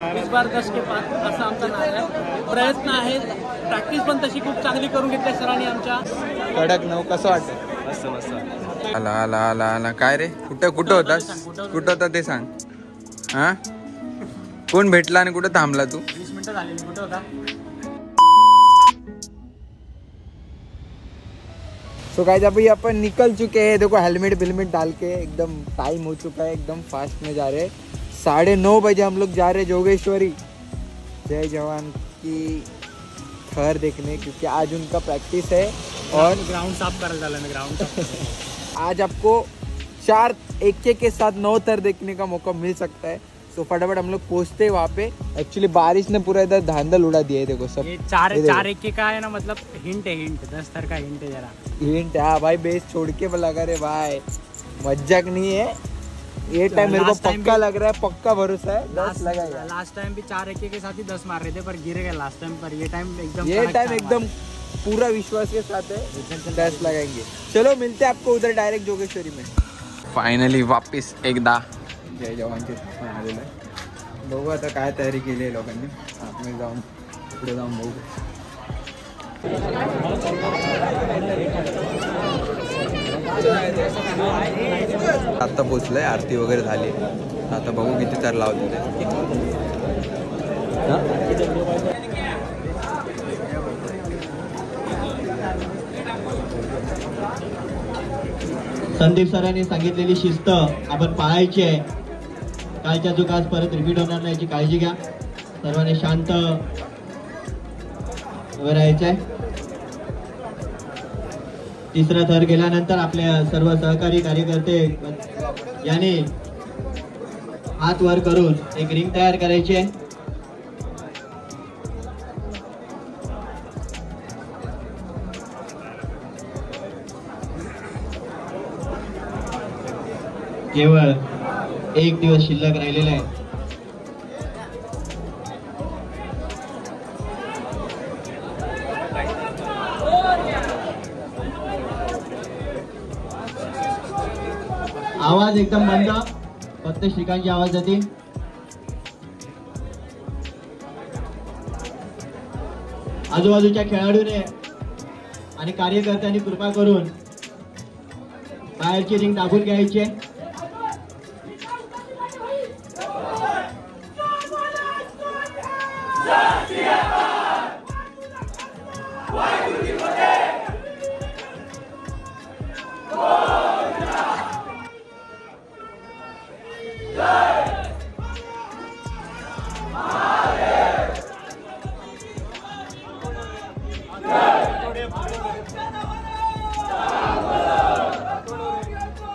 इस बार 10 के 5 असा आमचा नाद आहे. प्रयत्न आहे. प्रॅक्टिस पण तशी खूप चांगली करून घेतली सरांनी आमच्या. कडक 9 कसं वाटतं? मस्त मस्त. आला आला आला आला. काय रे, कुठं होतास? कुठं होता ते सांग. हा, कोण भेटला आणि कुठं थांबला तू? 20 मिनिटं झाली. कुठं होता? तो गाइस अभी अपन निकल चुके हैं. देखो हेलमेट डाल के एकदम टाइम हो चुका है. एकदम फास्ट में जा रहे हैं. 9:30 बजे हम लोग जा रहे हैं जोगेश्वरी जय जवान की थर देखने, क्योंकि आज उनका प्रैक्टिस है और ग्राउंड साफ कर डाला मैं. ग्राउंड आज आपको 4 एक के साथ 9 थर देखने का मौका मिल सकता है. तो फटाफट हम लोग पहुंचते हैं वहाँ पे. एक्चुअली बारिश ने पूरा इधर धांधल उड़ा दिया है. देखो सब ये 4 एक का है ना, मतलब हिंट है. हिंट 10 थर का हिंट है. जरा हिंट. हाँ भाई, बेस छोड़ के लगा रहे भाई, मजाक नहीं है. ये टाइम मेरे को पक्का लग रहा है, पक्का भरोसा है 10 लगाएगा. लास्ट टाइम भी 4 एक के साथ ही 10 मार रहे थे पर गिर गए लास्ट टाइम. पर ये टाइम एकदम पूरा विश्वास के साथ है 10 लगाएंगे. चलो मिलते हैं आपको उधर डायरेक्ट जोगेश्वरी में. फायनली वापिस एकदा जय जवानचे आलेलं आहे. बघू आता काय तयारी केली आहे लोकांनी. आतमध्ये जाऊन पुढे जाऊन बघू. आता पोचलंय, आरती वगैरे झाली. आता बघू किती तर लावते ते. संदीप सरांनी सांगितलेली शिस्त आपण पाळायची आहे. कालच्या चुका आज परत रिपीट होणार नाही याची काळजी घ्या. सर्वांनी शांत उभं राहायचं आहे. तिसरा थर गेल्यानंतर आपल्या सर्व सहकारी कार्यकर्ते याने हात वर करून एक रिंग तयार करायची आहे. केवळ 1 दिवस शिल्लक राहिलेला आहे. आवाज एकदम बंद, फक्त श्रीकांतची आवाज जातील. आजूबाजूच्या खेळाडूने आणि कार्यकर्त्यांनी कृपा करून बाहेरची रिंग टाकून घ्यायची आहे.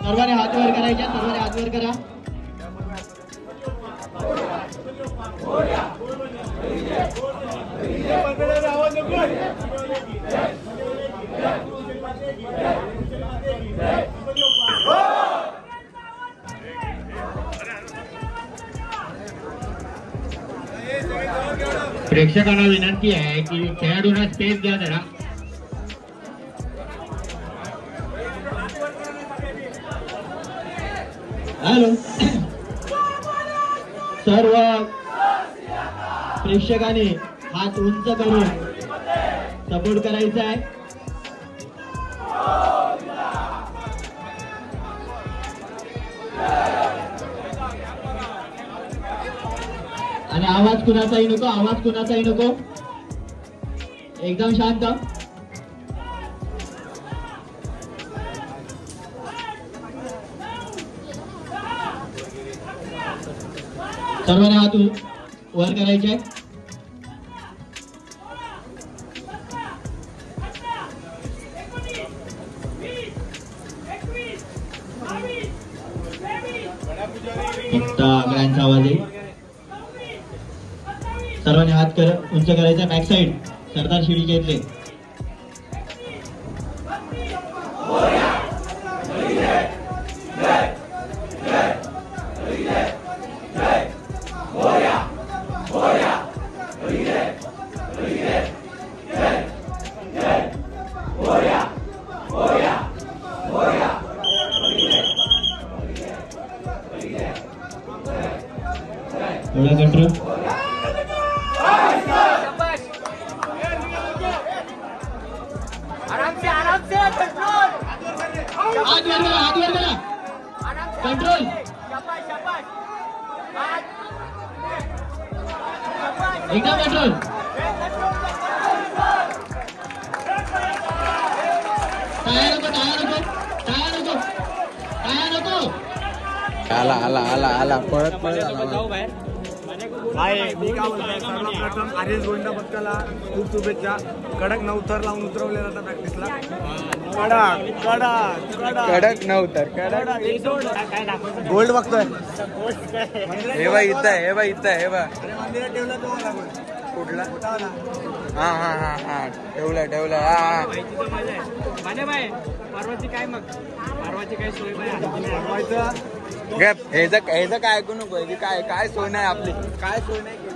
सर्वांनी हात वर करायचे. सर्वांनी हात वर करा. प्रेक्षकांना विनंती आहे की खेळाडूंना स्पेस द्या जरा. हॅलो, सर्व प्रेक्षकांनी हात उंच करून सपोर्ट करायचा आहे. आणि आवाज कुणाचाही नको. आवाज कुणाचाही नको. एकदम शांत. सर्वांनी हात वर करायचे. फक्त आगळ्यांचा आवाज आहे. सर्वांनी हात उंच करायचा. बॅक साइड सरदार शिडीचे इथले. थोड़ा कंट्रोल. कंट्रोल एकदम कंट्रोल आला आला आला आला पळत पळत हाय मी काय बोलतोय सर्वप्रथम आर्यस गोविंदा पथकाला खूप शुभेच्छा. कडक 9 थर लावून उतरवलेला होता प्रॅक्टिसला. कडक कडक कडक कडक नव्हतं कडक गोल्ड बघतोय. हे बा इथं आहे, हे बा इथं आहे, हे बा मंदिरात ठेवला तो वाला गोल्ड. कुठला मोठा वाला. हा हा हा हा ठेवला ठेवला हा हा माझ्या बाय परवाची काय मग परवाची काय सोय बनवायचं. गप ह्याचं काय ऐकू नको. ह्याची काय काय सोय नाही आपली. काय सोय नाही केली.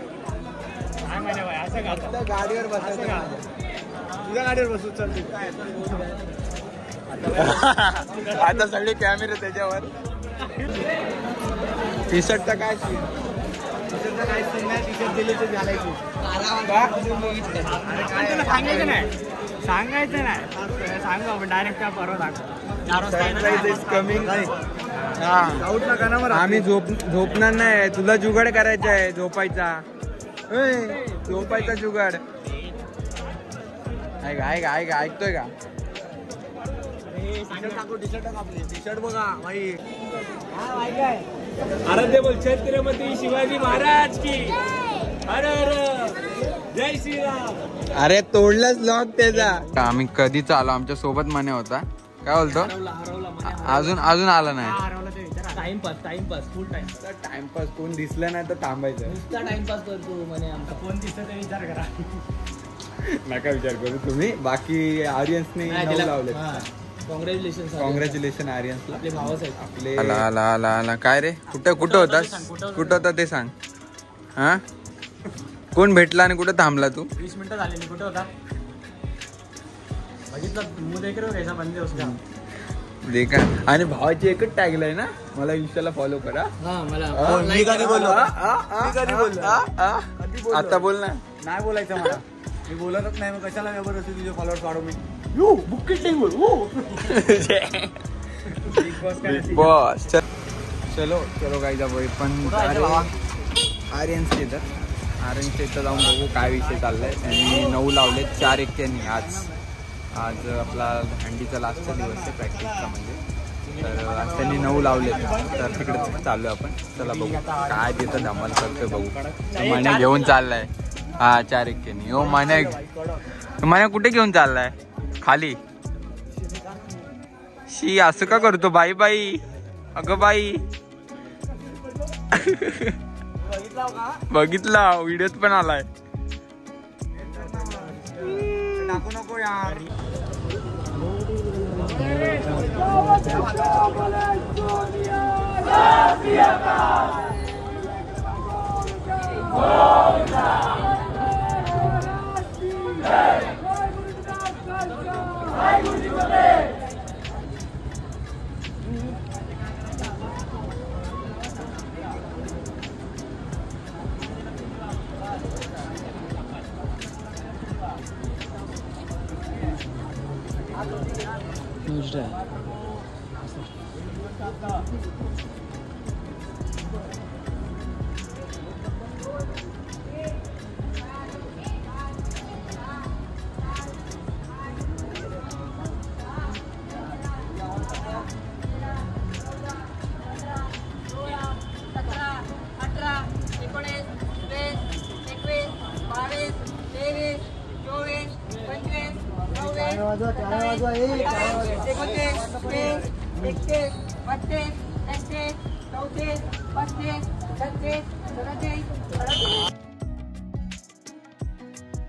काय माझ्या बाय असं का फक्त गाडीवर बसायचं. तुझ्या गाडीवर बसू चल. काय आता सगळे कॅमेरे त्याच्यावर. टी शर्टचा काय सीन. काही सीन नाही. टी शर्ट दिले ते घालायची. सांगायचं नाही सांगायचं नाही सांगू आपण डायरेक्ट त्या परवा कमिंग आउट नका ना मग. आम्ही झोपणार नाही. तुला जुगाड करायचा आहे झोपायचा. झोपायचा जुगाड. ऐकतोय का. टी शर्ट बघा भाई. आराध्य बोल छत्रपती शिवाजी महाराज की अरे जय श्रीराम. अरे तोडलंच लॉक त्याचा. आम्ही कधीच आलो. आमच्या सोबत मने होता. काय बोलतो अजून आला नाही. टाइमपास फुल टाइम टाइमपास कोण दिसलं नाही तर थांबायचं. नुसता टाइमपास करतो म्हणे आमचा फोन दिसत ते विचार करा. नका विचार करू तुम्ही. बाकी आर्यन्सने लावले. कॉंग्रॅच्युलेशन आर्यन्सला. आपले भावच आहेत आपले. आला काय रे. कुठं होता ते सांग. हा कोण भेटला आणि कुठं थांबला तू. 20 मिनिटं झालेली. कुठे होता बघितलं मुलं देख रे कैसा बंदे उसका. देखा. आणि भावाची एकच टॅगलाय ना. मला इंस्टाला फॉलो करा. मी कधी बोललो. आता बोल ना. नाही बोलायचं मला. मी बोलतच नाही. मग कशाला जबरदस्ती तुझे फॉलोअर्स वाढू मी. बिग बॉस चलो गाईजा भाई. पण आर्यन्सच्या इथं जाऊन बघू काय विषय चाललाय. त्यांनी 9 लावले 4 एकट्यानी. आज आपला हंडीचा लास्टचा दिवस आहे प्रॅक्टिसचा म्हणजे. तर आज त्यांनी 9 लावले. तर तिकडे चाललोय आपण. चला बघू काय तिथं धमाल करतोय बघू. माने घेऊन चाललाय. हा 4 एकट्यानी. हो माने कुठे घेऊन चाललाय. खाली. शी असं का करतो बाई बाई. अगं बाई. बघितला व्हिडिओत पण आलाय. टाकू नको यार.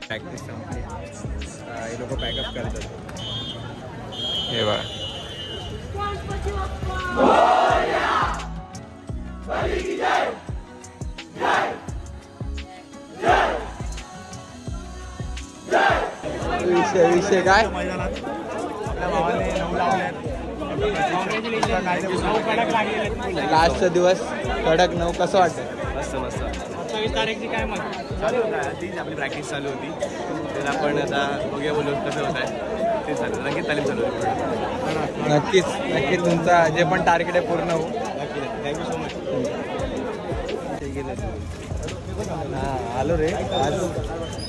प्रॅक्टिस संपली. हे लोक पॅकअप करतात. हे बघा. विषय काय. लास्टचा दिवस कडक 9 कसं वाटतं. 27 तारीखची काय मग चालू होता तीच आपली प्रॅक्टिस चालू होती. त्याला आपण आता बघूया बोलू कसं होत आहे ते चालू नक्कीच तालीम चालू होती. नक्कीच नक्कीच तुमचा जे पण टार्गेट आहे पूर्ण होऊ. Thank you so much. आलो रे आज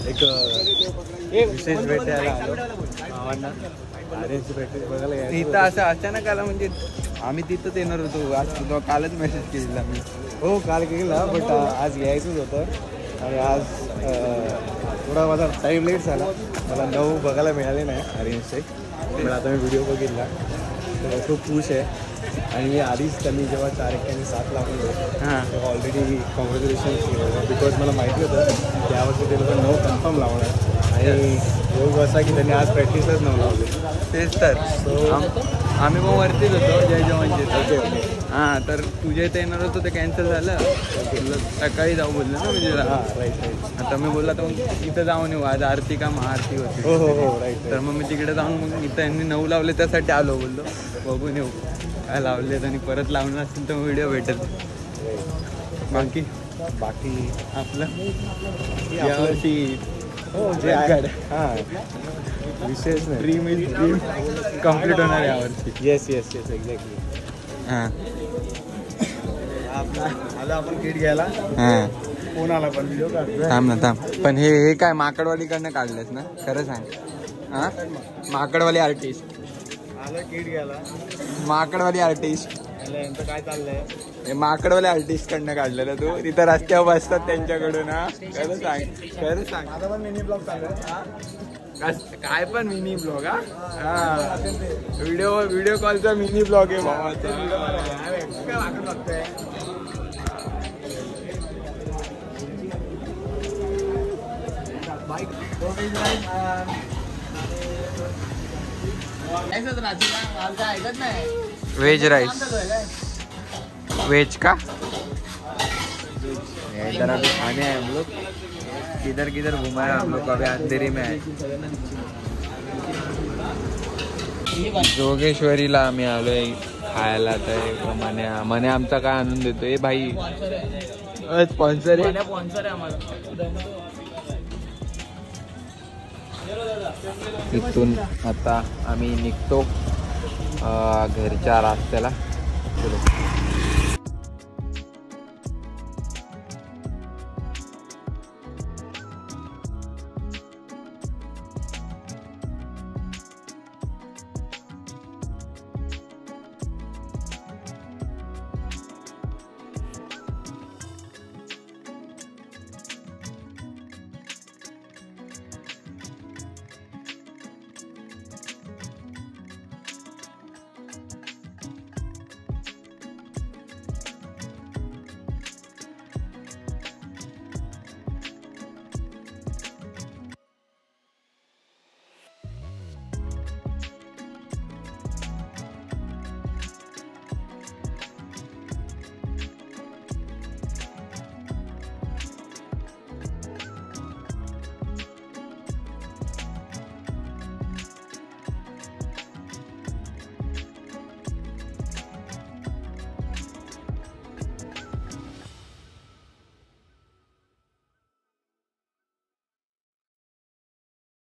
एक विशेष भेटायला आलो भावांना. आर्यनची प्रॅक्टिस बघायला यायचं इथं असं अचानक आला म्हणजे आम्ही तिथंच येणार होतो. आज तुला कालच मेसेज केलेला मी. हो काल केला बट आज यायचंच होतं आणि आज थोडा माझा टाईम लेट झाला. मला 9 बघायला मिळाले नाही आर्यनचे. पण आता मी व्हिडिओ बघितला तर खूप खुश आहे. आणि मी आधीच त्यांनी जेव्हा 4 आणि 7 लावले तेव्हा ऑलरेडी कॉंग्रॅच्युलेशन बिकॉज मला माहिती होतं त्यावर्षी ते लोक 9 कन्फर्म लावणार. आणि योग असा की त्यांनी आज प्रॅक्टिसच 9 लावले. तेच तर आम्ही मग वरतीच होतो जय जवानचे. ओके ओके हां तर तुझ्या इथे येणार होतं ते कॅन्सल झालं. सकाळी जाऊ बोललं ना म्हणजे हां राईट राईट. आता मी बोलला तर मग इथं जाऊन येऊ. आज आरती का महाआरती होती. हो हो हो राईट. तर मग मी तिकडे जाऊन मग इथं यांनी 9 लावले त्यासाठी आलो. बोललो बघून येऊ काय लावलेत आणि परत लावणार असेल तर व्हिडिओ भेटेल. बाकी बाकी आपलं आपलं यावर्षी हो जे आहे हां विशेष नाही. ड्रीम इज ड्रीम कम्प्लीट होणार यावर्षी. Yes yes yes exactly. हां आला आपण किट घ्यायला. हां फोन आला पण व्हिडिओ काढतोय. थांब ना थांब. पण हे काय माकडवालीकडनं काढलेस ना खरं सांग. हां माकडवाली आर्टिस्ट. आलं किट घ्यायला. माकडवाली आर्टिस्ट यांचं काय चाललंय. हे माकडवाले आर्टिस्ट कडनं काढलेलं तू. तिथं रस्त्यावर बसतात त्यांच्याकडून. हा खरं सांग खरं सांग. आता पण मिनी ब्लॉग चालू आहे. काय पण मिनी ब्लॉग. हा व्हिडिओ कॉलचा मिनी ब्लॉग आहे भावाचा. काय वाटत बघतोय. वेज राइस वेज का इधर अभी खाने आए हम लोग. किधर किधर घुमाए हम लोग. अभी अंधेरी में है. जोगेश्वरीला आम्ही आलोय खायला. तर मने आमचा काय आणून देतोय भाई. स्पॉन्सर आहे. इथून आता आम्ही निघतो घरच्या रस्त्याला. चलो.